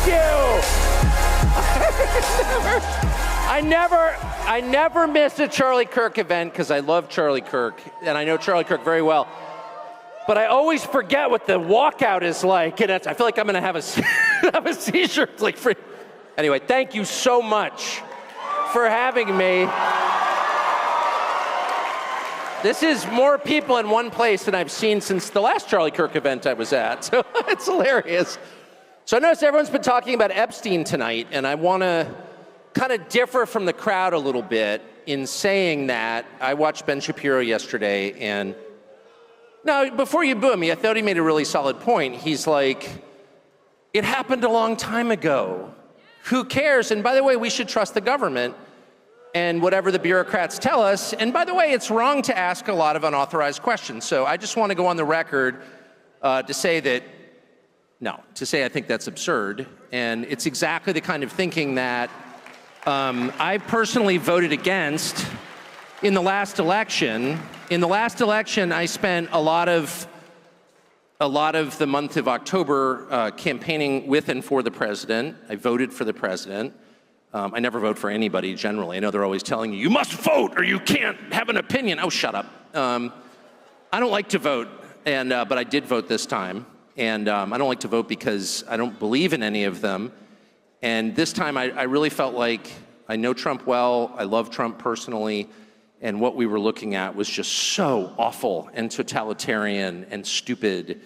you. I never miss a Charlie Kirk event because I love Charlie Kirk and I know Charlie Kirk very well. But I always forget what the walkout is like, and I feel like I'm gonna have a seizure. It's like free. Anyway, thank you so much for having me. This is more people in one place than I've seen since the last Charlie Kirk event I was at, so it's hilarious. So I noticed everyone's been talking about Epstein tonight, and I want to kind of differ from the crowd a little bit in saying that I watched Ben Shapiro yesterday, and no, before you boo me, I thought he made a really solid point. He's like, it happened a long time ago. Who cares? And by the way, we should trust the government and whatever the bureaucrats tell us. And by the way, it's wrong to ask a lot of unauthorized questions. So I just want to go on the record to say that, no, to say I think that's absurd. And it's exactly the kind of thinking that I personally voted against in the last election. In the last election, I spent a lot of the month of October campaigning with and for the president. I voted for the president. I never vote for anybody generally. I know they're always telling you, you must vote or you can't have an opinion. Oh, shut up. I don't like to vote, but I did vote this time. And I don't like to vote because I don't believe in any of them. And this time I really felt like I know Trump well, I love Trump personally, and what we were looking at was just so awful and totalitarian and stupid.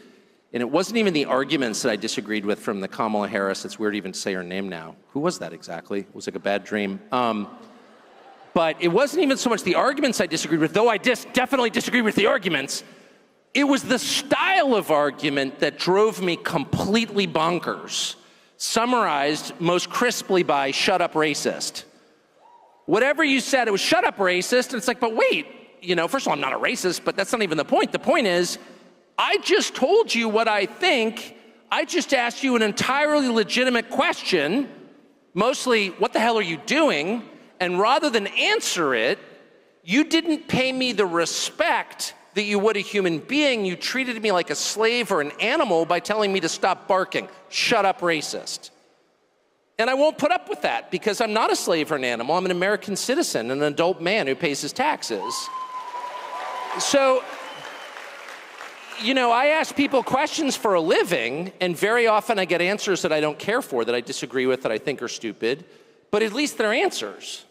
And it wasn't even the arguments that I disagreed with from the Kamala Harris. It's weird even to say her name now. Who was that exactly? It was like a bad dream. But it wasn't even so much the arguments I disagreed with, though I definitely disagreed with the arguments. It was the style of argument that drove me completely bonkers, summarized most crisply by shut up racist. Whatever you said, it was shut up racist, and it's like, but wait, first of all, I'm not a racist, but that's not even the point. The point is, I just told you what I think. I just asked you an entirely legitimate question, mostly, what the hell are you doing? And rather than answer it, you didn't pay me the respect that you would a human being. You treated me like a slave or an animal by telling me to stop barking. Shut up, racist. And I won't put up with that because I'm not a slave or an animal. I'm an American citizen, an adult man who pays his taxes. So, I ask people questions for a living, and very often I get answers that I don't care for, that I disagree with, that I think are stupid, but at least they're answers.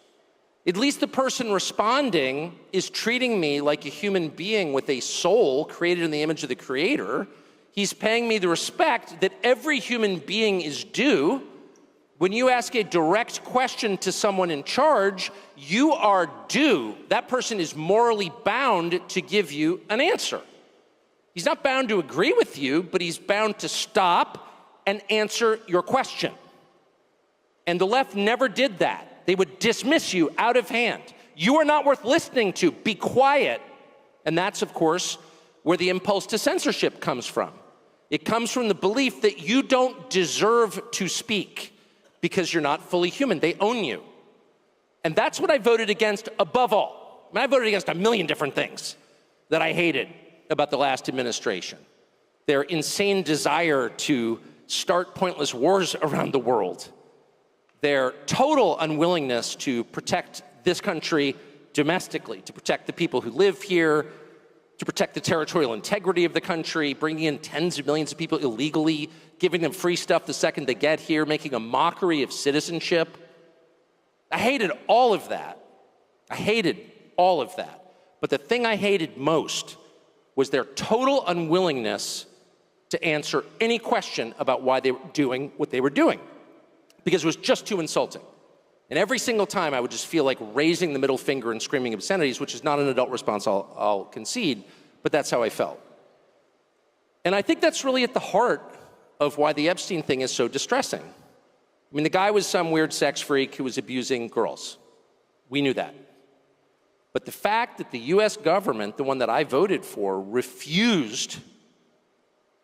At least the person responding is treating me like a human being with a soul created in the image of the Creator. He's paying me the respect that every human being is due. When you ask a direct question to someone in charge, you are due. That person is morally bound to give you an answer. He's not bound to agree with you, but he's bound to stop and answer your question. And the left never did that. They would dismiss you out of hand. You are not worth listening to. Be quiet. And that's, of course, where the impulse to censorship comes from. It comes from the belief that you don't deserve to speak because you're not fully human. They own you. And that's what I voted against above all. I voted against a million different things that I hated about the last administration. Their insane desire to start pointless wars around the world. Their total unwillingness to protect this country domestically, to protect the people who live here, to protect the territorial integrity of the country, bringing in tens of millions of people illegally, giving them free stuff the second they get here, making a mockery of citizenship. I hated all of that. I hated all of that. But the thing I hated most was their total unwillingness to answer any question about why they were doing what they were doing, because it was just too insulting. And every single time I would just feel like raising the middle finger and screaming obscenities, which is not an adult response, I'll concede, but that's how I felt. And I think that's really at the heart of why the Epstein thing is so distressing. I mean, the guy was some weird sex freak who was abusing girls. We knew that. But the fact that the US government, the one that I voted for, refused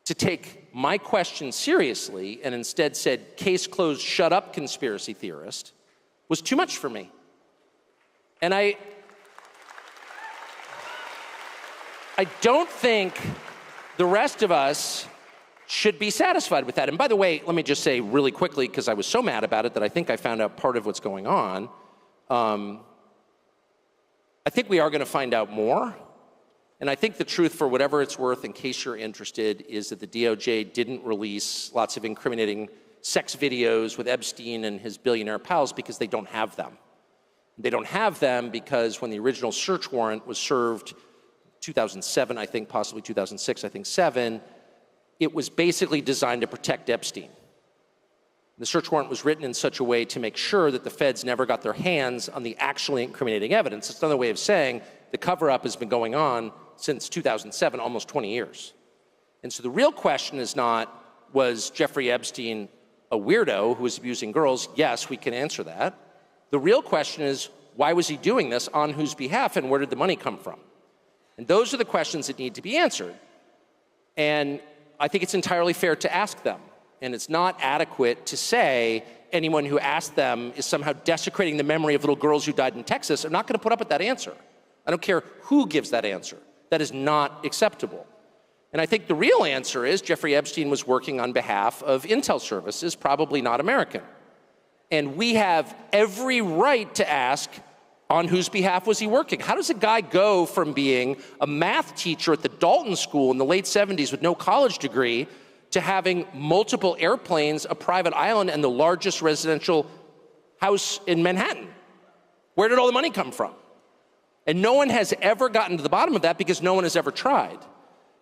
to take my question seriously and instead said, case closed, shut up, conspiracy theorist, was too much for me. And I don't think the rest of us should be satisfied with that. And by the way, let me just say really quickly, because I was so mad about it that I think I found out part of what's going on. I think we are going to find out more. And I think the truth, for whatever it's worth, in case you're interested, is that the DOJ didn't release lots of incriminating sex videos with Epstein and his billionaire pals because they don't have them. They don't have them because when the original search warrant was served, 2007, I think, possibly 2006, I think 7, it was basically designed to protect Epstein. The search warrant was written in such a way to make sure that the feds never got their hands on the actually incriminating evidence. It's another way of saying the cover-up has been going on since 2007, almost 20 years. And so the real question is not, was Jeffrey Epstein a weirdo who was abusing girls? Yes, we can answer that. The real question is, why was he doing this, on whose behalf, and where did the money come from? And those are the questions that need to be answered. And I think it's entirely fair to ask them. And it's not adequate to say anyone who asked them is somehow desecrating the memory of little girls who died in Texas. I'm not going to put up with that answer. I don't care who gives that answer. That is not acceptable. And I think the real answer is Jeffrey Epstein was working on behalf of intel services, probably not American. And we have every right to ask, on whose behalf was he working? How does a guy go from being a math teacher at the Dalton School in the late 70s with no college degree to having multiple airplanes, a private island, and the largest residential house in Manhattan? Where did all the money come from? And no one has ever gotten to the bottom of that because no one has ever tried.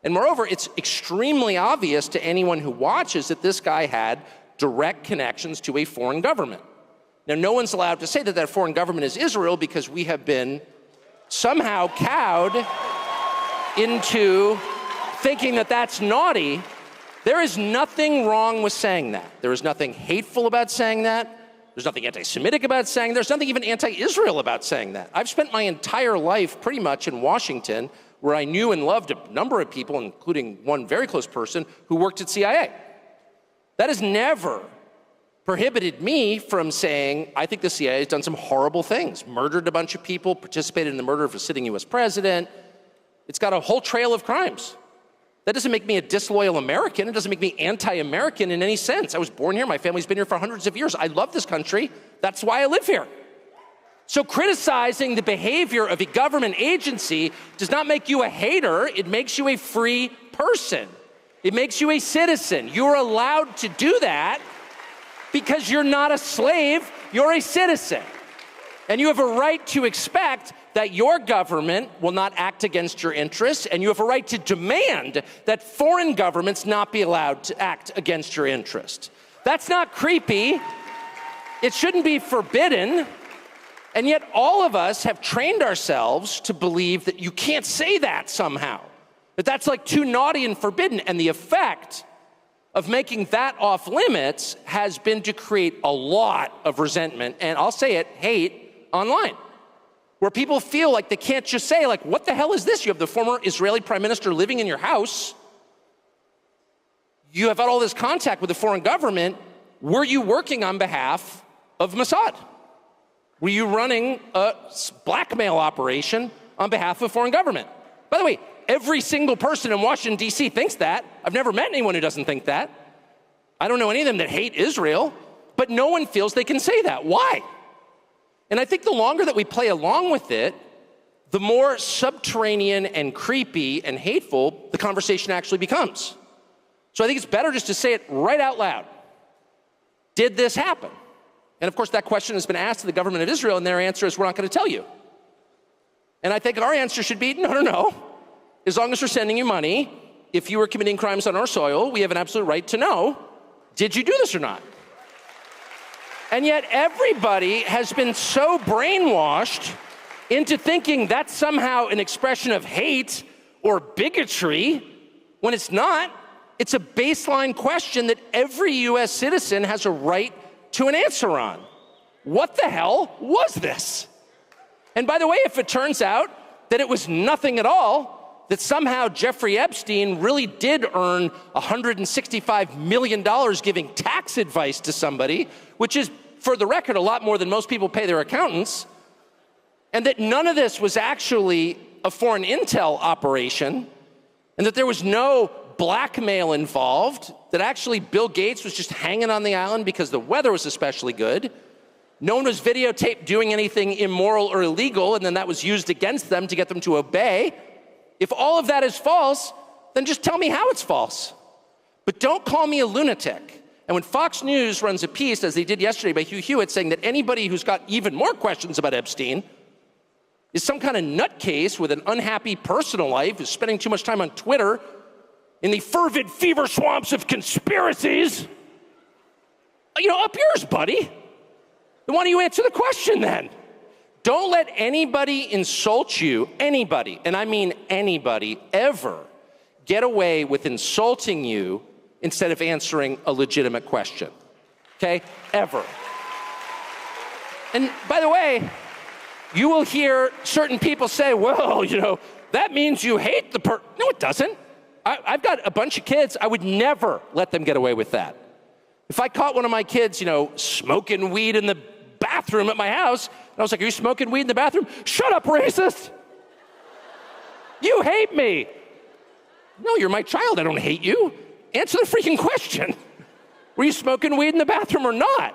And moreover, it's extremely obvious to anyone who watches that this guy had direct connections to a foreign government. Now, no one's allowed to say that that foreign government is Israel because we have been somehow cowed into thinking that that's naughty. There is nothing wrong with saying that. There is nothing hateful about saying that. There's nothing anti-Semitic about saying that. There's nothing even anti-Israel about saying that. I've spent my entire life pretty much in Washington, where I knew and loved a number of people, including one very close person who worked at CIA. That has never prohibited me from saying, I think the CIA has done some horrible things, murdered a bunch of people, participated in the murder of a sitting US president. It's got a whole trail of crimes. That doesn't make me a disloyal American. It doesn't make me anti-American in any sense. I was born here. My family's been here for hundreds of years. I love this country. That's why I live here. So criticizing the behavior of a government agency does not make you a hater. It makes you a free person. It makes you a citizen. You're allowed to do that because you're not a slave. You're a citizen. And you have a right to expect that your government will not act against your interests, and you have a right to demand that foreign governments not be allowed to act against your interest. That's not creepy. It shouldn't be forbidden. And yet all of us have trained ourselves to believe that you can't say that somehow, that that's like too naughty and forbidden. And the effect of making that off limits has been to create a lot of resentment, and I'll say it, hate online, where people feel like they can't just say, like, what the hell is this? You have the former Israeli prime minister living in your house. You have had all this contact with the foreign government. Were you working on behalf of Mossad? Were you running a blackmail operation on behalf of foreign government? By the way, every single person in Washington, D.C. thinks that. I've never met anyone who doesn't think that. I don't know any of them that hate Israel, but no one feels they can say that. Why? And I think the longer that we play along with it, the more subterranean and creepy and hateful the conversation actually becomes. So I think it's better just to say it right out loud. Did this happen? And of course, that question has been asked to the government of Israel, and their answer is, we're not going to tell you. And I think our answer should be, no. As long as we're sending you money, if you were committing crimes on our soil, we have an absolute right to know, did you do this or not? And yet everybody has been so brainwashed into thinking that's somehow an expression of hate or bigotry, when it's not. It's a baseline question that every US citizen has a right to an answer on. What the hell was this? And by the way, if it turns out that it was nothing at all, that somehow Jeffrey Epstein really did earn $165 million giving tax advice to somebody, which is, for the record, a lot more than most people pay their accountants, and that none of this was actually a foreign intel operation, and that there was no blackmail involved, that actually Bill Gates was just hanging on the island because the weather was especially good. No one was videotaped doing anything immoral or illegal, and then that was used against them to get them to obey. If all of that is false, then just tell me how it's false. But don't call me a lunatic. And when Fox News runs a piece, as they did yesterday by Hugh Hewitt, saying that anybody who's got even more questions about Epstein is some kind of nutcase with an unhappy personal life, who's spending too much time on Twitter in the fervid fever swamps of conspiracies, up yours, buddy. Then why don't you answer the question then? Don't let anybody insult you, anybody, and I mean anybody, ever get away with insulting you instead of answering a legitimate question, okay? Ever. And by the way, you will hear certain people say, well, that means you hate the person. No, it doesn't. I've got a bunch of kids. I would never let them get away with that. If I caught one of my kids, smoking weed in the bathroom at my house, and I was like, are you smoking weed in the bathroom? Shut up, racist. You hate me. No, you're my child. I don't hate you. Answer the freaking question. Were you smoking weed in the bathroom or not?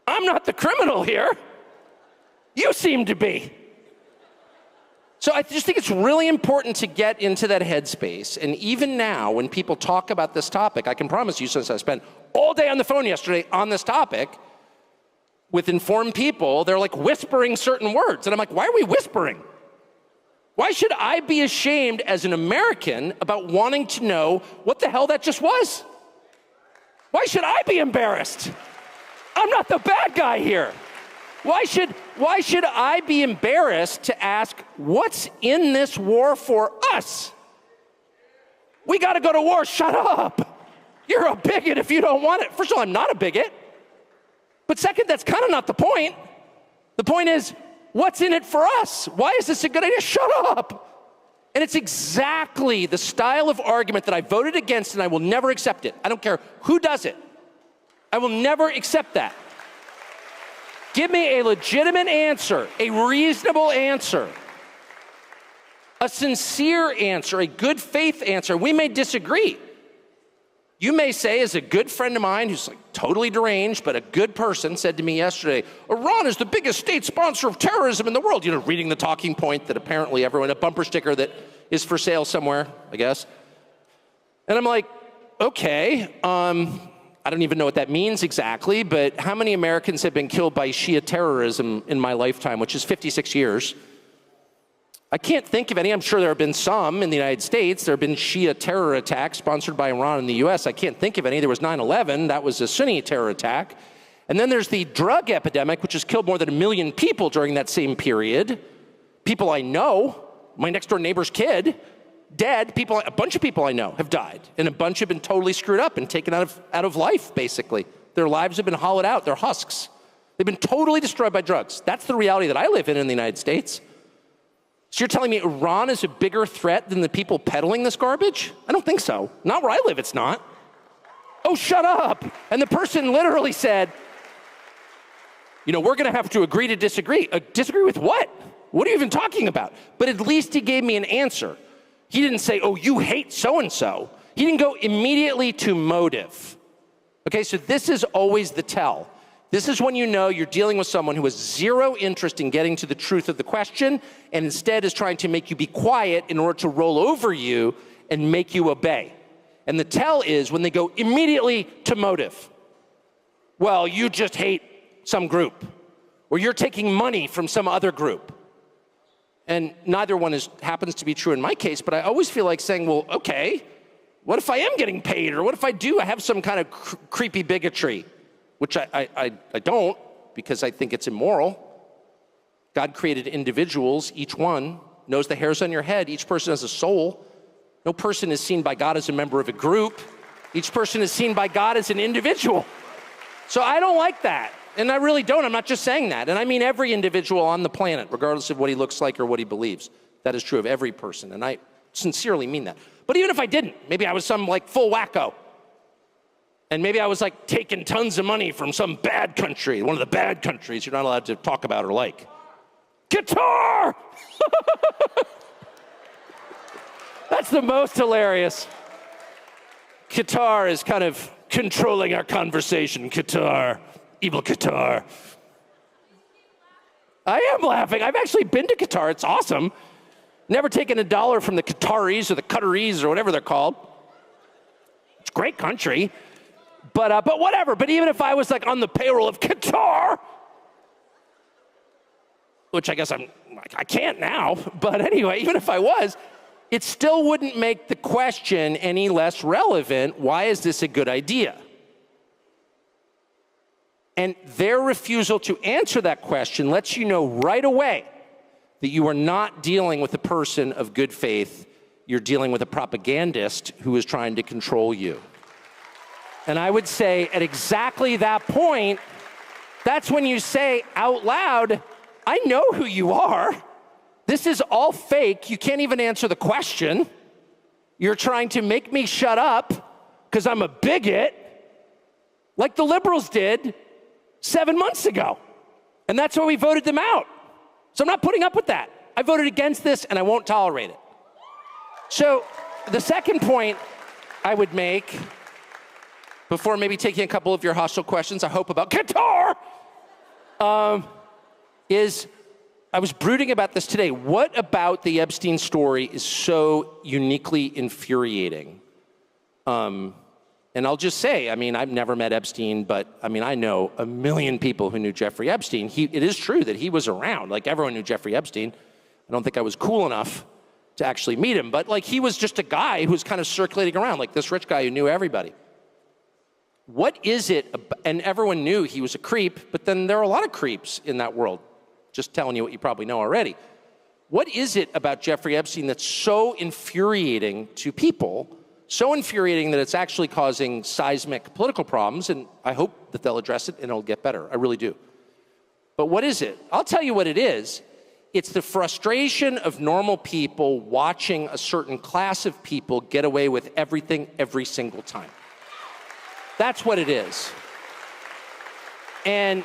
I'm not the criminal here. You seem to be. So I just think it's really important to get into that headspace. And even now, when people talk about this topic, I can promise you, since I spent all day on the phone yesterday on this topic with informed people, they're like whispering certain words. And I'm like, why are we whispering? Why should I be ashamed as an American about wanting to know what the hell that just was? Why should I be embarrassed? I'm not the bad guy here. Why should I be embarrassed to ask, what's in this war for us? We gotta go to war, shut up. You're a bigot if you don't want it. First of all, I'm not a bigot. But second, that's kind of not the point. The point is, what's in it for us? Why is this a good idea? Shut up. And it's exactly the style of argument that I voted against, and I will never accept it. I don't care who does it. I will never accept that. Give me a legitimate answer, a reasonable answer, a sincere answer, a good faith answer. We may disagree. You may say, as a good friend of mine who's like totally deranged, but a good person, said to me yesterday, Iran is the biggest state sponsor of terrorism in the world. Reading the talking point that apparently everyone, a bumper sticker that is for sale somewhere, I guess. And I'm like, okay, I don't even know what that means exactly, but how many Americans have been killed by Shia terrorism in my lifetime, which is 56 years? I can't think of any. I'm sure there have been some in the United States. There have been Shia terror attacks sponsored by Iran in the US. I can't think of any. There was 9/11. That was a Sunni terror attack. And then there's the drug epidemic, which has killed more than 1 million people during that same period. People I know, my next door neighbor's kid, dead. People, a bunch of people I know have died, and a bunch have been totally screwed up and taken out of life, basically. Their lives have been hollowed out, their husks. They've been totally destroyed by drugs. That's the reality that I live in the United States. So you're telling me Iran is a bigger threat than the people peddling this garbage? I don't think so. Not where I live, it's not. Oh, shut up. And the person literally said, we're gonna have to agree to disagree. Disagree with what? What are you even talking about? But at least he gave me an answer. He didn't say, oh, you hate so-and-so. He didn't go immediately to motive. Okay, so this is always the tell. This is when you know you're dealing with someone who has zero interest in getting to the truth of the question and instead is trying to make you be quiet in order to roll over you and make you obey. And the tell is when they go immediately to motive. Well, you just hate some group, or you're taking money from some other group. And neither one happens to be true in my case, but I always feel like saying, well, okay, what if I am getting paid? Or what if I have some kind of creepy bigotry? Which I don't, because I think it's immoral. God created individuals, each one knows the hairs on your head. Each person has a soul. No person is seen by God as a member of a group. Each person is seen by God as an individual. So I don't like that. And I really don't. I'm not just saying that. And I mean every individual on the planet, regardless of what he looks like or what he believes. That is true of every person. And I sincerely mean that. But even if I didn't, maybe I was some full wacko. And maybe I was taking tons of money from some bad country, one of the bad countries you're not allowed to talk about or like. Qatar! That's the most hilarious. Qatar is kind of controlling our conversation. Qatar, evil Qatar. I am laughing. I've actually been to Qatar. It's awesome. Never taken a dollar from the Qataris or the Qataris or whatever they're called. It's a great country. But whatever. But even if I was like on the payroll of Qatar, which I guess I can't now. But anyway, even if I was, it still wouldn't make the question any less relevant. Why is this a good idea? And their refusal to answer that question lets you know right away that you are not dealing with a person of good faith. You're dealing with a propagandist who is trying to control you. And I would say at exactly that point, that's when you say out loud, I know who you are. This is all fake. You can't even answer the question. You're trying to make me shut up because I'm a bigot, like the liberals did 7 months ago. And that's why we voted them out. So I'm not putting up with that. I voted against this and I won't tolerate it. So the second point I would make, before maybe taking a couple of your hostile questions, I hope, about Qatar, is I was brooding about this today. What about the Epstein story is so uniquely infuriating? And I'll just say, I mean, I've never met Epstein, but I mean, I know a million people who knew Jeffrey Epstein. It is true that he was around. Like, everyone knew Jeffrey Epstein. I don't think I was cool enough to actually meet him, but like, he was just a guy who was kind of circulating around, like this rich guy who knew everybody. What is it, and everyone knew he was a creep, but then there are a lot of creeps in that world. Just telling you what you probably know already. What is it about Jeffrey Epstein that's so infuriating to people, so infuriating that it's actually causing seismic political problems? And I hope that they'll address it and it'll get better. I really do. But what is it? I'll tell you what it is. It's the frustration of normal people watching a certain class of people get away with everything every single time. That's what it is. And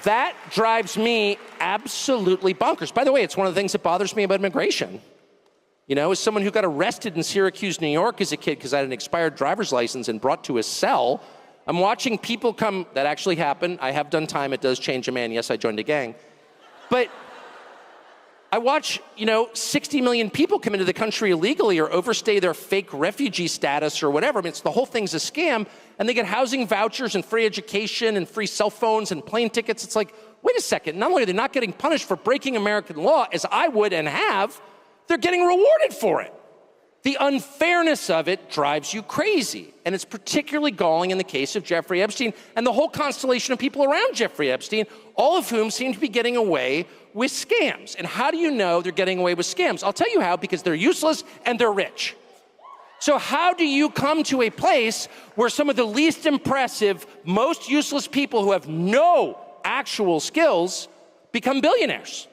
that drives me absolutely bonkers. By the way, it's one of the things that bothers me about immigration. You know, as someone who got arrested in Syracuse, New York as a kid because I had an expired driver's license and brought to a cell, I'm watching people come, that actually happened. I have done time, it does change a man. Yes, I joined a gang. But I watch, 60 million people come into the country illegally or overstay their fake refugee status or whatever. I mean, the whole thing's a scam. And they get housing vouchers and free education and free cell phones and plane tickets. It's like, wait a second. Not only are they not getting punished for breaking American law, as I would and have, they're getting rewarded for it. The unfairness of it drives you crazy. And it's particularly galling in the case of Jeffrey Epstein and the whole constellation of people around Jeffrey Epstein, all of whom seem to be getting away with scams. And how do you know they're getting away with scams? I'll tell you how, because they're useless and they're rich. So how do you come to a place where some of the least impressive, most useless people who have no actual skills become billionaires?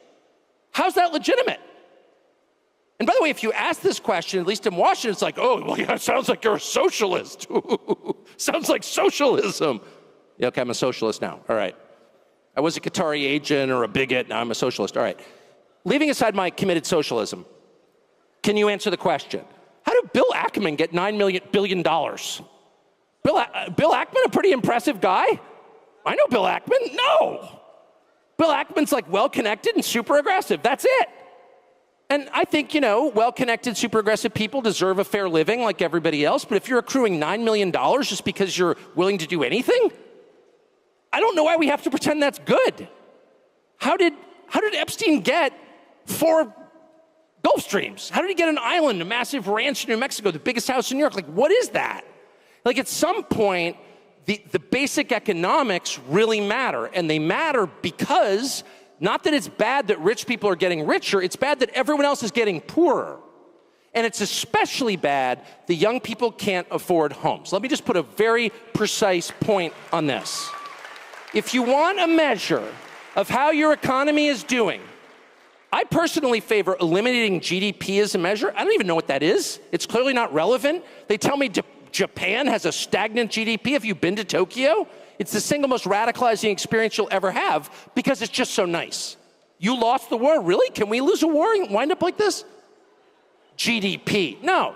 How's that legitimate? And by the way, if you ask this question, at least in Washington, it's like, oh, well, yeah, it sounds like you're a socialist. Sounds like socialism. Yeah, okay, I'm a socialist now. All right. I was a Qatari agent or a bigot, now I'm a socialist. All right. Leaving aside my committed socialism, can you answer the question? How did Bill Ackman get $9 billion? Bill Ackman, a pretty impressive guy? I know Bill Ackman. No. Bill Ackman's like well-connected and super aggressive. That's it. And I think, well-connected, super aggressive people deserve a fair living like everybody else. But if you're accruing $9 million just because you're willing to do anything, I don't know why we have to pretend that's good. How did Epstein get 4 Gulf Streams? How did he get an island, a massive ranch in New Mexico, the biggest house in New York? Like, what is that? Like, at some point, the basic economics really matter. And they matter because, not that it's bad that rich people are getting richer, it's bad that everyone else is getting poorer. And it's especially bad that young people can't afford homes. Let me just put a very precise point on this. If you want a measure of how your economy is doing, I personally favor eliminating GDP as a measure. I don't even know what that is. It's clearly not relevant. They tell me Japan has a stagnant GDP. Have you been to Tokyo? It's the single most radicalizing experience you'll ever have because it's just so nice. You lost the war? Really? Can we lose a war and wind up like this? GDP. No.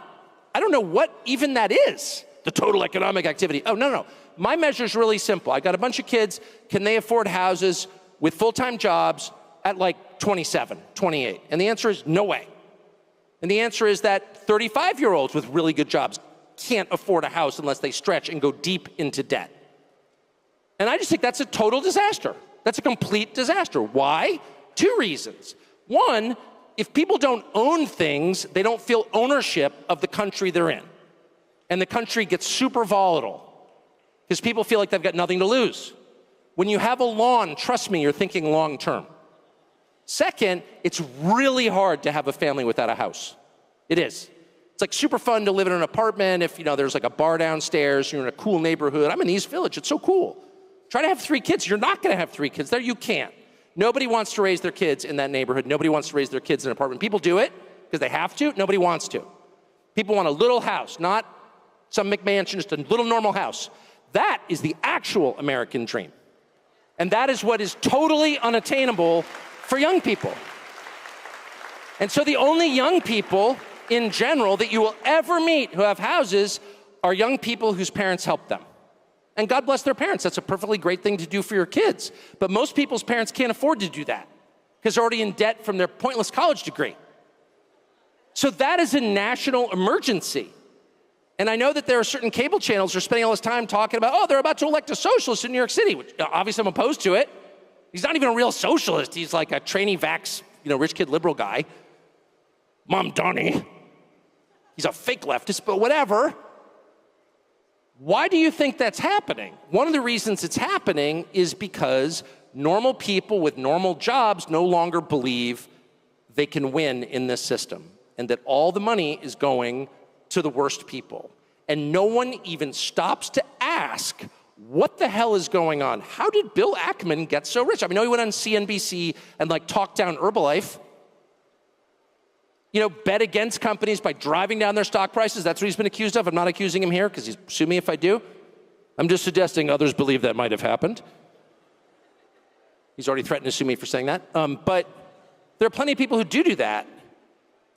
I don't know what even that is. the total economic activity. Oh, no. My measure is really simple. I got a bunch of kids. Can they afford houses with full-time jobs at like 27, 28? And the answer is no way. And the answer is that 35-year-olds with really good jobs can't afford a house unless they stretch and go deep into debt. And I just think that's a total disaster. That's a complete disaster. Why? 2 reasons. One, if people don't own things, they don't feel ownership of the country they're in. And the country gets super volatile because people feel like they've got nothing to lose. When you have a lawn, trust me, you're thinking long term. Second, it's really hard to have a family without a house. It is. It's like super fun to live in an apartment if, there's like a bar downstairs, you're in a cool neighborhood. I'm in East Village, it's so cool. Try to have 3 kids. You're not gonna have 3 kids there, you can't. Nobody wants to raise their kids in that neighborhood. Nobody wants to raise their kids in an apartment. People do it because they have to. Nobody wants to. People want a little house, not some McMansion, just a little normal house. That is the actual American dream. And that is what is totally unattainable for young people. And so the only young people in general that you will ever meet who have houses are young people whose parents help them. And God bless their parents. That's a perfectly great thing to do for your kids. But most people's parents can't afford to do that because they're already in debt from their pointless college degree. So that is a national emergency. And I know that there are certain cable channels that are spending all this time talking about, they're about to elect a socialist in New York City, which obviously I'm opposed to it. He's not even a real socialist. He's like a trainee vax, rich kid liberal guy. Mom Donnie. He's a fake leftist, but whatever. Why do you think that's happening? One of the reasons it's happening is because normal people with normal jobs no longer believe they can win in this system and that all the money is going to the worst people. And no one even stops to ask, what the hell is going on? How did Bill Ackman get so rich? I know he went on CNBC and talked down Herbalife. Bet against companies by driving down their stock prices. That's what he's been accused of. I'm not accusing him here because he's sue me if I do. I'm just suggesting others believe that might have happened. He's already threatened to sue me for saying that. But there are plenty of people who do that.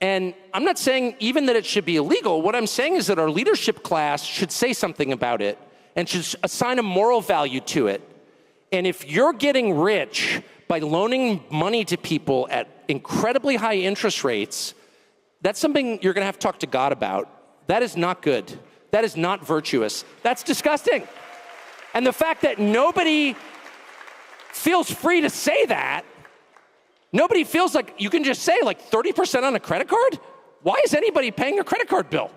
And I'm not saying even that it should be illegal. What I'm saying is that our leadership class should say something about it and should assign a moral value to it. And if you're getting rich by loaning money to people at incredibly high interest rates, that's something you're gonna have to talk to God about. That is not good. That is not virtuous. That's disgusting. And the fact that nobody feels free to say that, nobody feels like you can just say 30% on a credit card? Why is anybody paying a credit card bill?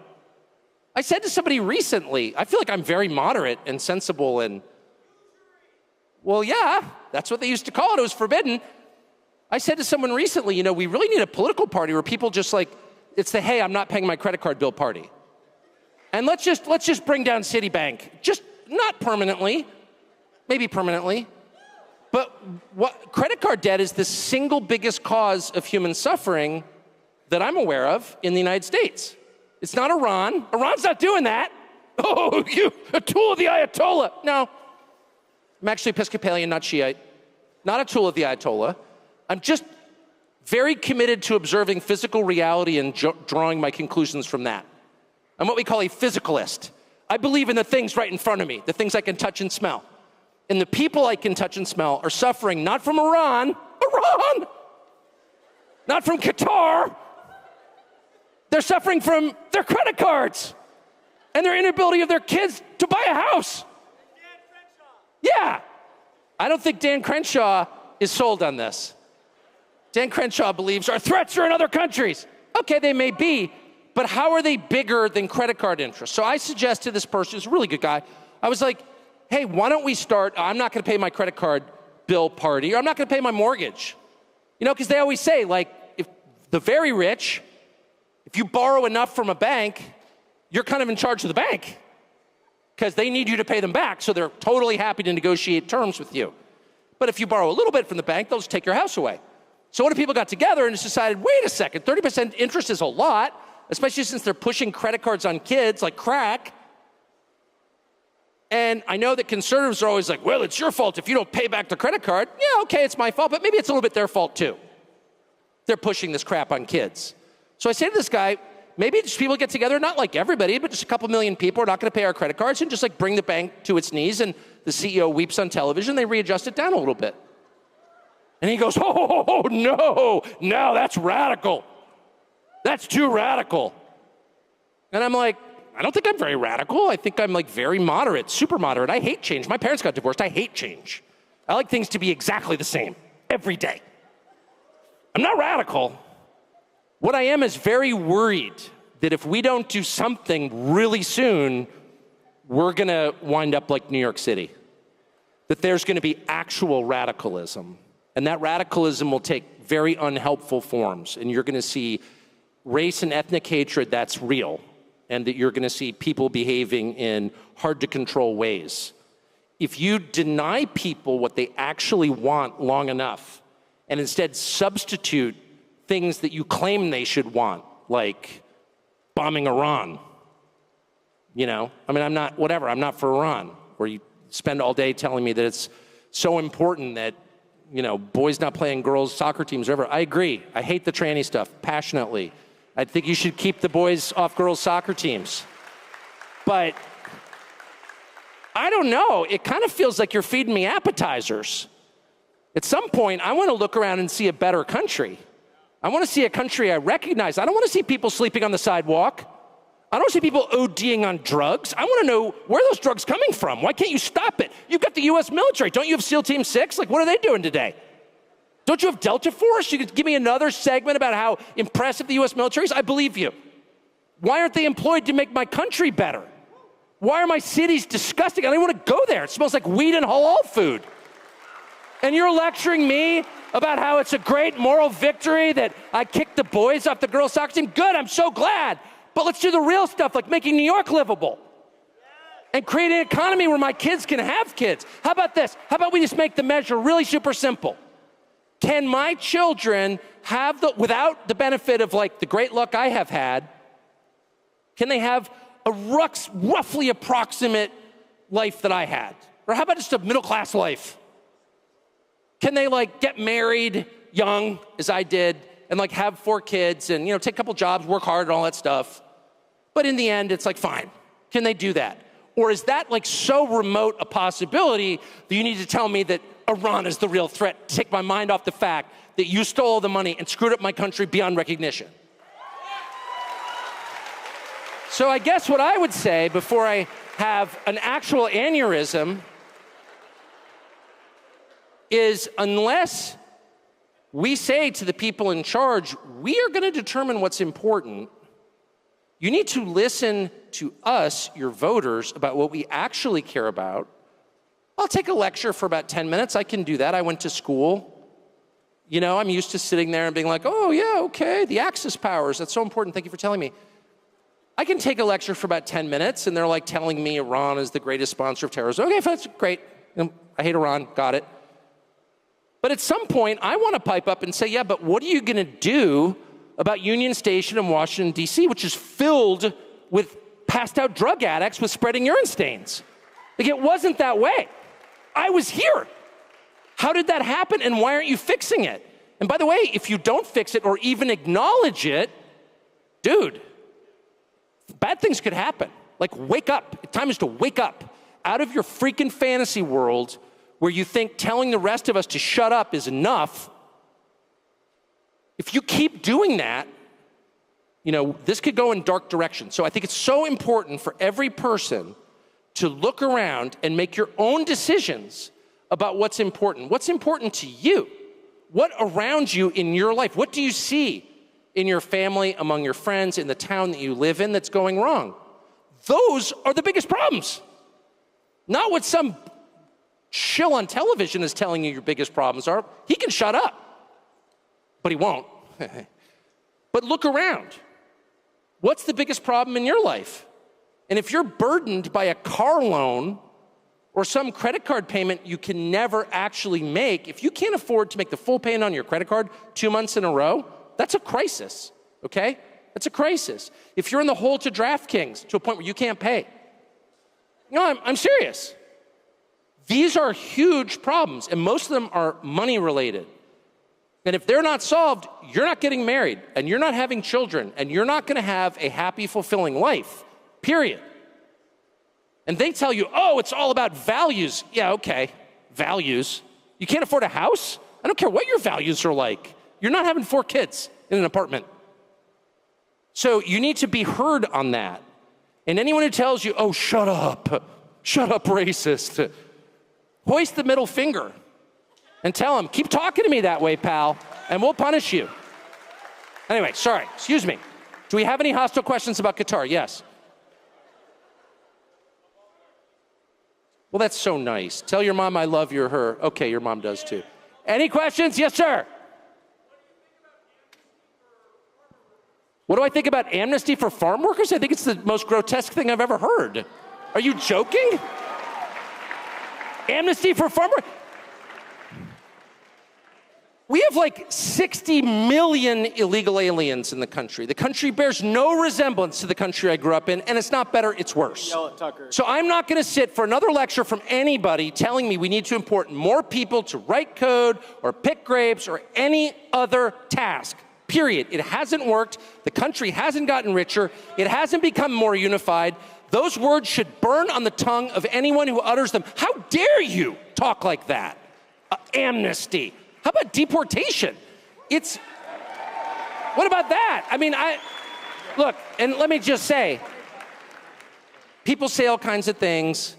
I said to somebody recently, I feel like I'm very moderate and sensible and, well, yeah, that's what they used to call it. It was forbidden. I said to someone recently, we really need a political party where people just it's the, hey, I'm not paying my credit card bill party. And let's just bring down Citibank. Just not permanently, maybe permanently. But credit card debt is the single biggest cause of human suffering that I'm aware of in the United States. It's not Iran. Iran's not doing that. Oh, you, a tool of the Ayatollah. No, I'm actually Episcopalian, not Shiite. Not a tool of the Ayatollah. I'm just very committed to observing physical reality and drawing my conclusions from that. I'm what we call a physicalist. I believe in the things right in front of me, the things I can touch and smell. And the people I can touch and smell are suffering not from Iran, not from Qatar. They're suffering from their credit cards and their inability of their kids to buy a house. Yeah. I don't think Dan Crenshaw is sold on this. Dan Crenshaw believes our threats are in other countries. Okay, they may be, but how are they bigger than credit card interest? So I suggest to this person, who's a really good guy, I was like, hey, why don't we start, I'm not gonna pay my credit card bill party, or I'm not gonna pay my mortgage. Because they always say, if the very rich, if you borrow enough from a bank, you're kind of in charge of the bank because they need you to pay them back, so they're totally happy to negotiate terms with you. But if you borrow a little bit from the bank, they'll just take your house away. So what if people got together and just decided, wait a second, 30% interest is a lot, especially since they're pushing credit cards on kids like crack. And I know that conservatives are always like, well, it's your fault if you don't pay back the credit card. Yeah, okay, it's my fault, but maybe it's a little bit their fault too. They're pushing this crap on kids. So I say to this guy, Maybe just people get together, not like everybody, but just a couple million people are not going to pay our credit cards and just like bring the bank to its knees, and the CEO weeps on television, they readjust it down a little bit. And he goes, oh, no, that's radical. That's too radical. And I'm like, I don't think I'm very radical. I think I'm like very moderate, super moderate. I hate change. My parents got divorced. I hate change. I like things to be exactly the same every day. I'm not radical. What I am is very worried that if we don't do something really soon, we're going to wind up like New York City. That there's going to be actual radicalism. And that radicalism will take very unhelpful forms. And you're going to see race and ethnic hatred that's real. And that you're going to see people behaving in hard-to-control ways. If you deny people what they actually want long enough, and instead substitute things that you claim they should want, like bombing Iran. You know, I mean, I'm not for Iran, where you spend all day telling me that it's so important that, you know, boys not playing girls' soccer teams or whatever. I agree. I hate the tranny stuff passionately. I think you should keep the boys off girls' soccer teams. But I don't know. It kind of feels like you're feeding me appetizers. At some point, I want to look around and see a better country. I want to see a country I recognize. I don't want to see people sleeping on the sidewalk. I don't want to see people ODing on drugs. I want to know where those drugs coming from. Why can't you stop it? You've got the U.S. military. Don't you have SEAL Team 6? Like, what are they doing today? Don't you have Delta Force? You could give me another segment about how impressive the U.S. military is? I believe you. Why aren't they employed to make my country better? Why are my cities disgusting? I don't want to go there. It smells like weed and halal food. And you're lecturing me about how it's a great moral victory that I kicked the boys off the girls' soccer team? Good, I'm so glad. But let's do the real stuff, like making New York livable. And create an economy where my kids can have kids. How about this? How about we just make the measure really super simple? Can my children have without the benefit of like the great luck I have had, can they have a roughly approximate life that I had? Or how about just a middle-class life? Can they like get married young, as I did, and like have 4 kids and, you know, take a couple jobs, work hard and all that stuff? But in the end, it's like, fine. Can they do that? Or is that like so remote a possibility that you need to tell me that Iran is the real threat to take my mind off the fact that you stole all the money and screwed up my country beyond recognition? So I guess what I would say before I have an actual aneurysm is, unless we say to the people in charge, we are going to determine what's important, you need to listen to us, your voters, about what we actually care about. I'll take a lecture for about 10 minutes. I can do that. I went to school. You know, I'm used to sitting there and being like, oh, yeah, okay, the Axis powers, that's so important. Thank you for telling me. I can take a lecture for about 10 minutes, and they're like telling me Iran is the greatest sponsor of terrorism. Okay, that's great. You know, I hate Iran, got it. But at some point, I want to pipe up and say, yeah, but what are you going to do about Union Station in Washington, D.C., which is filled with passed out drug addicts with spreading urine stains? Like, it wasn't that way. I was here. How did that happen, and why aren't you fixing it? And by the way, if you don't fix it or even acknowledge it, dude, bad things could happen. Like, wake up. Time is to wake up out of your freaking fantasy world where you think telling the rest of us to shut up is enough. If you keep doing that, you know, this could go in dark directions. So I think it's so important for every person to look around and make your own decisions about what's important. What's important to you? What around you in your life? What do you see in your family, among your friends, in the town that you live in that's going wrong? Those are the biggest problems. Not what some shill on television is telling you your biggest problems are. He can shut up, but he won't. But look around. What's the biggest problem in your life? And if you're burdened by a car loan or some credit card payment you can never actually make, if you can't afford to make the full payment on your credit card 2 months in a row, that's a crisis, okay? That's a crisis. If you're in the hole to DraftKings to a point where you can't pay, no, I'm serious. These are huge problems, and most of them are money related. And if they're not solved, you're not getting married, and you're not having children, and you're not going to have a happy, fulfilling life, period. And they tell you, oh, it's all about values. Yeah, okay, values. You can't afford a house? I don't care what your values are like. You're not having 4 kids in an apartment. So you need to be heard on that. And anyone who tells you, oh, shut up, racist, hoist the middle finger and tell them, keep talking to me that way, pal, and we'll punish you. Anyway, sorry, excuse me. Do we have any hostile questions about Qatar? Yes. Well, that's so nice. Tell your mom I love her. Okay, your mom does too. Any questions? Yes, sir. What do I think about amnesty for farm workers? I think it's the most grotesque thing I've ever heard. Are you joking? Amnesty for farm workers? We have like 60 million illegal aliens in the country. The country bears no resemblance to the country I grew up in, and it's not better, it's worse. Yell at Tucker. So I'm not gonna sit for another lecture from anybody telling me we need to import more people to write code or pick grapes or any other task, period. It hasn't worked. The country hasn't gotten richer. It hasn't become more unified. Those words should burn on the tongue of anyone who utters them. How dare you talk like that? Amnesty. How about deportation? What about that? I mean, look, and let me just say, people say all kinds of things.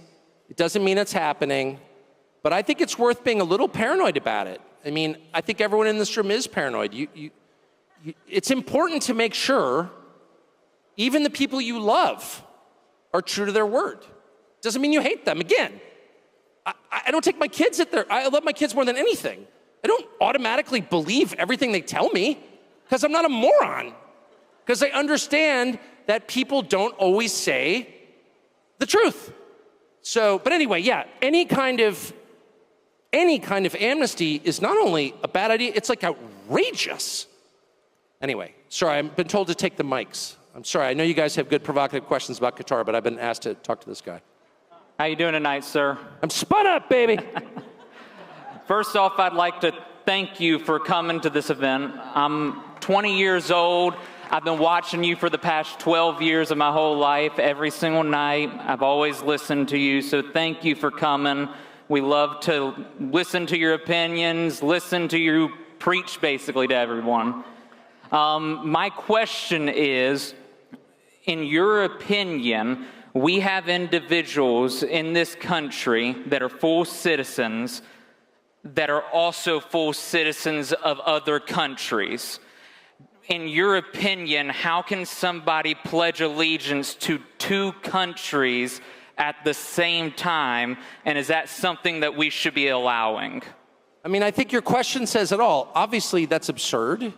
It doesn't mean it's happening, but I think it's worth being a little paranoid about it. I mean, I think everyone in this room is paranoid. It's important to make sure even the people you love are true to their word. Doesn't mean you hate them. Again, I don't take my kids I love my kids more than anything. I don't automatically believe everything they tell me because I'm not a moron. Because I understand that people don't always say the truth. So, but anyway, yeah, any kind of amnesty is not only a bad idea, it's like outrageous. Anyway, sorry, I've been told to take the mics. I'm sorry, I know you guys have good provocative questions about Qatar, but I've been asked to talk to this guy. How you doing tonight, sir? I'm spun up, baby. First off, I'd like to thank you for coming to this event. I'm 20 years old. I've been watching you for the past 12 years of my whole life. Every single night, I've always listened to you, so thank you for coming. We love to listen to your opinions, listen to you preach basically to everyone. My question is, in your opinion, we have individuals in this country that are full citizens that are also full citizens of other countries. In your opinion, how can somebody pledge allegiance to 2 countries at the same time, and is that something that we should be allowing? I mean, I think your question says it all. Obviously, that's absurd.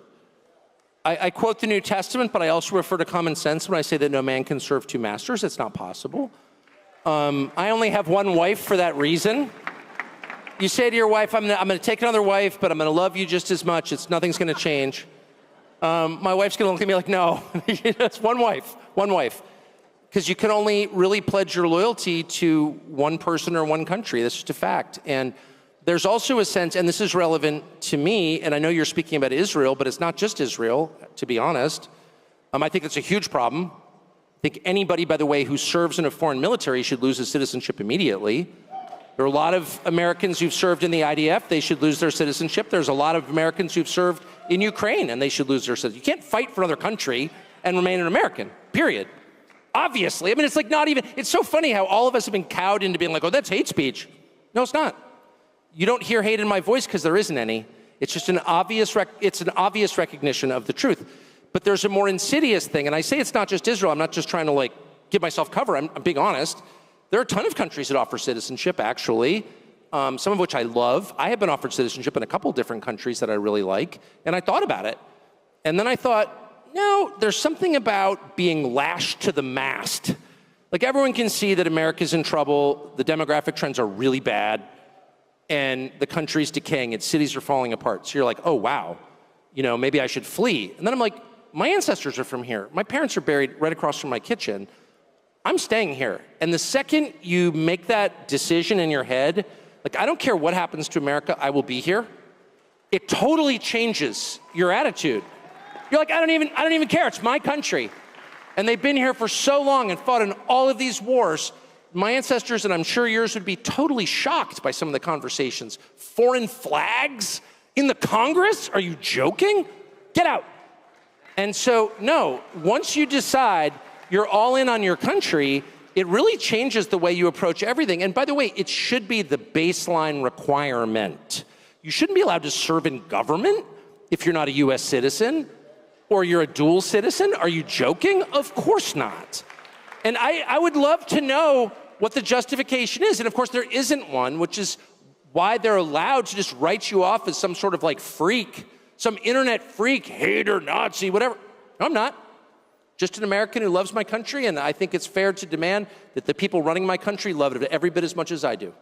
I quote the New Testament, but I also refer to common sense when I say that no man can serve 2 masters. It's not possible. I only have 1 wife for that reason. You say to your wife, I'm gonna take another wife, but I'm gonna love you just as much. Nothing's gonna change. My wife's gonna look at me like, no, it's one wife. Because you can only really pledge your loyalty to 1 person or 1 country. That's just a fact. And there's also a sense, and this is relevant to me, and I know you're speaking about Israel, but it's not just Israel, to be honest. I think it's a huge problem. I think anybody, by the way, who serves in a foreign military should lose his citizenship immediately. There are a lot of Americans who've served in the IDF, they should lose their citizenship. There's a lot of Americans who've served in Ukraine, and they should lose their citizenship. You can't fight for another country and remain an American, period. Obviously, I mean, it's like not even, it's so funny how all of us have been cowed into being like, oh, that's hate speech. No, it's not. You don't hear hate in my voice because there isn't any. It's just an obvious recognition of the truth. But there's a more insidious thing, and I say it's not just Israel. I'm not just trying to like give myself cover. I'm being honest. There are a ton of countries that offer citizenship, actually, some of which I love. I have been offered citizenship in a couple different countries that I really like, and I thought about it. And then I thought, no, there's something about being lashed to the mast. Like, everyone can see that America's in trouble, the demographic trends are really bad, and the country's decaying, its cities are falling apart. So you're like, oh, wow, maybe I should flee. And then I'm like, my ancestors are from here. My parents are buried right across from my kitchen. I'm staying here. And the second you make that decision in your head, like, I don't care what happens to America, I will be here. it totally changes your attitude. You're like, I don't even care, it's my country. And they've been here for so long and fought in all of these wars. My ancestors, and I'm sure yours, would be totally shocked by some of the conversations. Foreign flags in the Congress? Are you joking? Get out. And so, no, once you decide you're all in on your country, it really changes the way you approach everything. And by the way, it should be the baseline requirement. You shouldn't be allowed to serve in government if you're not a US citizen or you're a dual citizen. Are you joking? Of course not. And I would love to know what the justification is. And of course, there isn't one, which is why they're allowed to just write you off as some sort of like freak, some internet freak, hater, Nazi, whatever. No, I'm not. Just an American who loves my country, and I think it's fair to demand that the people running my country love it every bit as much as I do.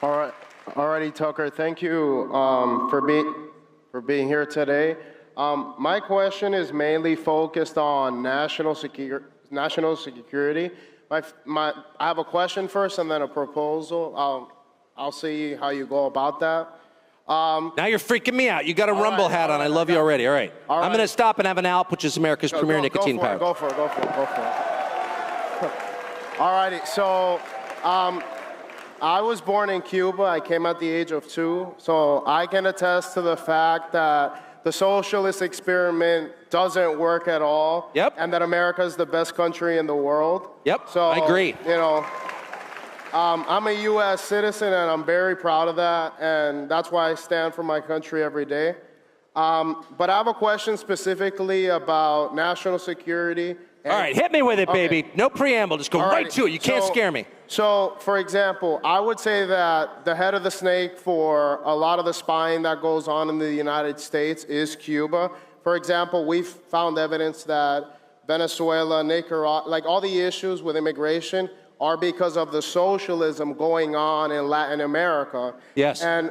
All right. Alrighty, Tucker. Thank you for being here today. My question is mainly focused on national security. I have a question first and then a proposal. I'll see how you go about that. Now you're freaking me out. You got a Rumble hat on. I love you already. All right. I'm going to stop and have an Alp, which is America's premier nicotine pouch. Go for it. All righty. So I was born in Cuba. I came at the age of 2. So I can attest to the fact that the socialist experiment doesn't work at all. Yep. And that America is the best country in the world. Yep. So, I agree. You know, I'm a U.S. citizen, and I'm very proud of that, and that's why I stand for my country every day. But I have a question specifically about national security. All right, hit me with it, baby. No preamble, just go right to it. You can't scare me. So, for example, I would say that the head of the snake for a lot of the spying that goes on in the United States is Cuba. For example, we've found evidence that Venezuela, Nicaragua, like all the issues with immigration are because of the socialism going on in Latin America. Yes. And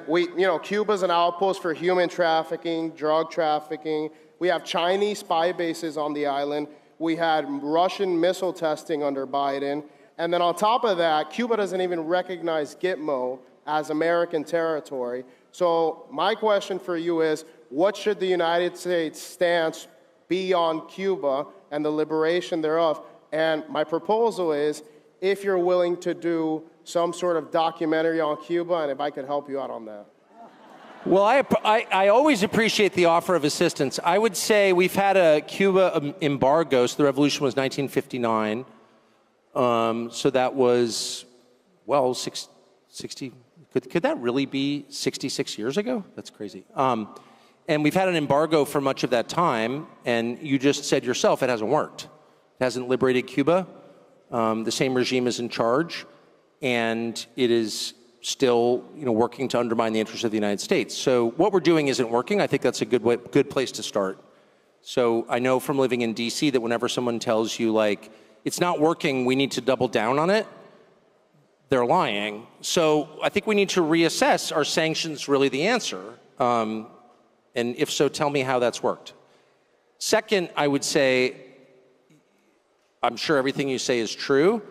Cuba's an outpost for human trafficking, drug trafficking. We have Chinese spy bases on the island. We had Russian missile testing under Biden. And then on top of that, Cuba doesn't even recognize Gitmo as American territory. So my question for you is, what should the United States stance be on Cuba and the liberation thereof? And my proposal is, if you're willing to do some sort of documentary on Cuba, and if I could help you out on that. Well, I always appreciate the offer of assistance. I would say we've had a Cuba embargo, so the revolution was 1959. So that was, well, 60, could that really be 66 years ago? That's crazy. And we've had an embargo for much of that time, and you just said yourself it hasn't worked. It hasn't liberated Cuba. The same regime is in charge, and it is still, working to undermine the interests of the United States. So what we're doing isn't working. I think that's a good place to start. So I know from living in DC that whenever someone tells you, like, it's not working, we need to double down on it, they're lying. So I think we need to reassess, are sanctions really the answer? And if so, tell me how that's worked. Second, I would say, I'm sure everything you say is true.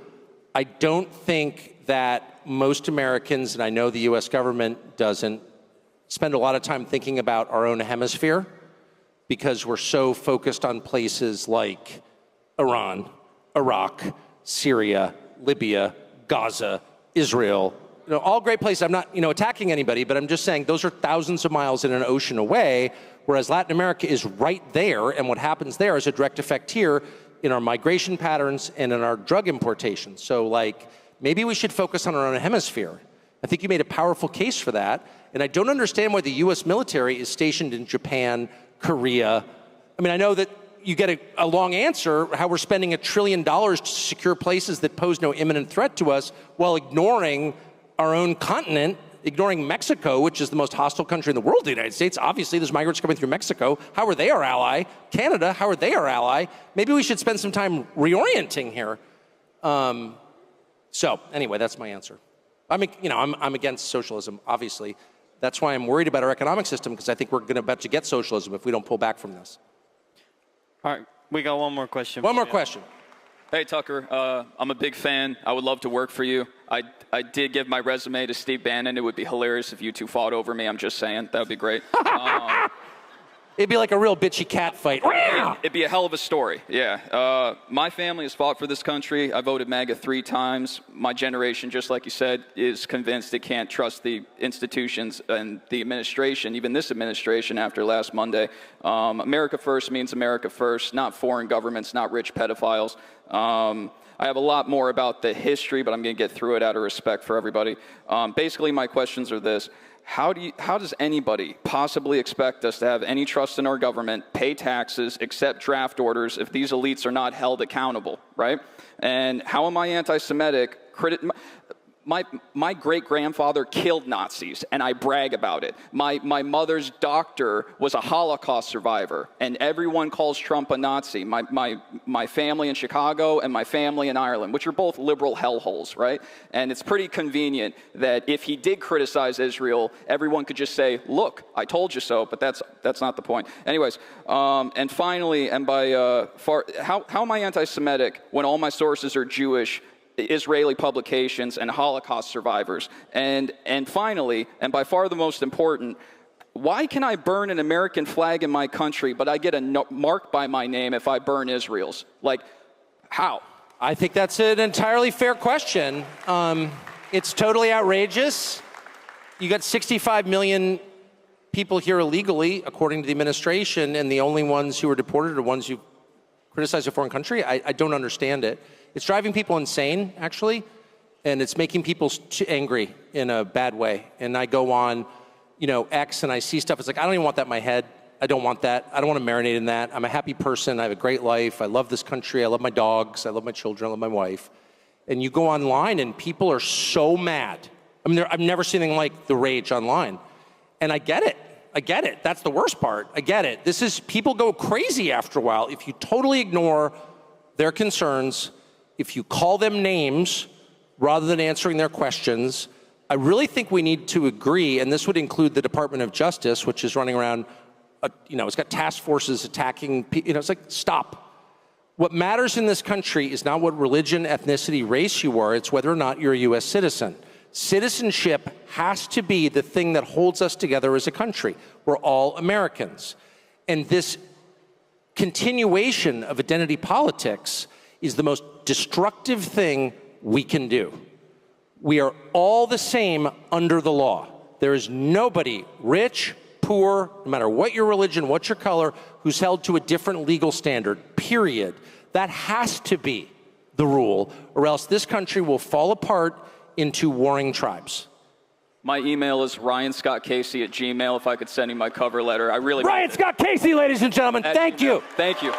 I don't think that most Americans, and I know the US government doesn't, spend a lot of time thinking about our own hemisphere because we're so focused on places like Iran, Iraq, Syria, Libya, Gaza, Israel, all great places. I'm not, attacking anybody, but I'm just saying those are thousands of miles in an ocean away, whereas Latin America is right there, and what happens there is a direct effect here in our migration patterns and in our drug importation. So, maybe we should focus on our own hemisphere. I think you made a powerful case for that, and I don't understand why the US military is stationed in Japan, Korea. I mean, I know that you get a long answer, how we're spending $1 trillion to secure places that pose no imminent threat to us while ignoring our own continent, ignoring Mexico, which is the most hostile country in the world, the United States. Obviously, there's migrants coming through Mexico. How are they our ally? Canada, how are they our ally? Maybe we should spend some time reorienting here. So anyway, that's my answer. I'm against socialism, obviously. That's why I'm worried about our economic system, because I think we're about to get socialism if we don't pull back from this. All right, we got one more question. One more question. Hey, Tucker. I'm a big fan. I would love to work for you. I did give my resume to Steve Bannon. It would be hilarious if you two fought over me. I'm just saying. That would be great. It'd be like a real bitchy cat fight. It'd be a hell of a story, yeah. My family has fought for this country. I voted MAGA 3 times. My generation, just like you said, is convinced it can't trust the institutions and the administration, even this administration after last Monday. America first means America first, not foreign governments, not rich pedophiles. I have a lot more about the history, but I'm going to get through it out of respect for everybody. Basically, my questions are this. How does anybody possibly expect us to have any trust in our government, pay taxes, accept draft orders if these elites are not held accountable, right? And how am I anti-Semitic? My great-grandfather killed Nazis, and I brag about it. My mother's doctor was a Holocaust survivor, and everyone calls Trump a Nazi. My family in Chicago and my family in Ireland, which are both liberal hellholes, right? And it's pretty convenient that if he did criticize Israel, everyone could just say, look, I told you so, but that's not the point. Anyways, and finally, and how am I anti-Semitic when all my sources are Jewish, Israeli publications, and Holocaust survivors? And finally, and by far the most important, why can I burn an American flag in my country, but I get a mark by my name if I burn Israel's? Like, how? I think that's an entirely fair question. It's totally outrageous. You got 65 million people here illegally, according to the administration, and the only ones who are deported are ones who criticize a foreign country. I don't understand it. It's driving people insane, actually, and it's making people angry in a bad way. And I go on, X, and I see stuff. It's like, I don't even want that in my head. I don't want that. I don't want to marinate in that. I'm a happy person. I have a great life. I love this country. I love my dogs. I love my children. I love my wife. And you go online, and people are so mad. I mean, I've never seen anything like the rage online. And I get it. I get it. That's the worst part. I get it. People go crazy after a while if you totally ignore their concerns, if you call them names rather than answering their questions. I really think we need to agree, and this would include the Department of Justice, which is running around, it's got task forces attacking people. It's like, stop. What matters in this country is not what religion, ethnicity, race you are, it's whether or not you're a U.S. citizen. Citizenship has to be the thing that holds us together as a country. We're all Americans. And this continuation of identity politics is the most destructive thing we can do. We are all the same under the law. There is nobody, rich, poor, no matter what your religion, what your color, who's held to a different legal standard, period. That has to be the rule, or else this country will fall apart into warring tribes. My email is ryanscottcasey@gmail.com if I could send you my cover letter. I really Ryan Scott Casey, ladies and gentlemen, thank you. Thank you.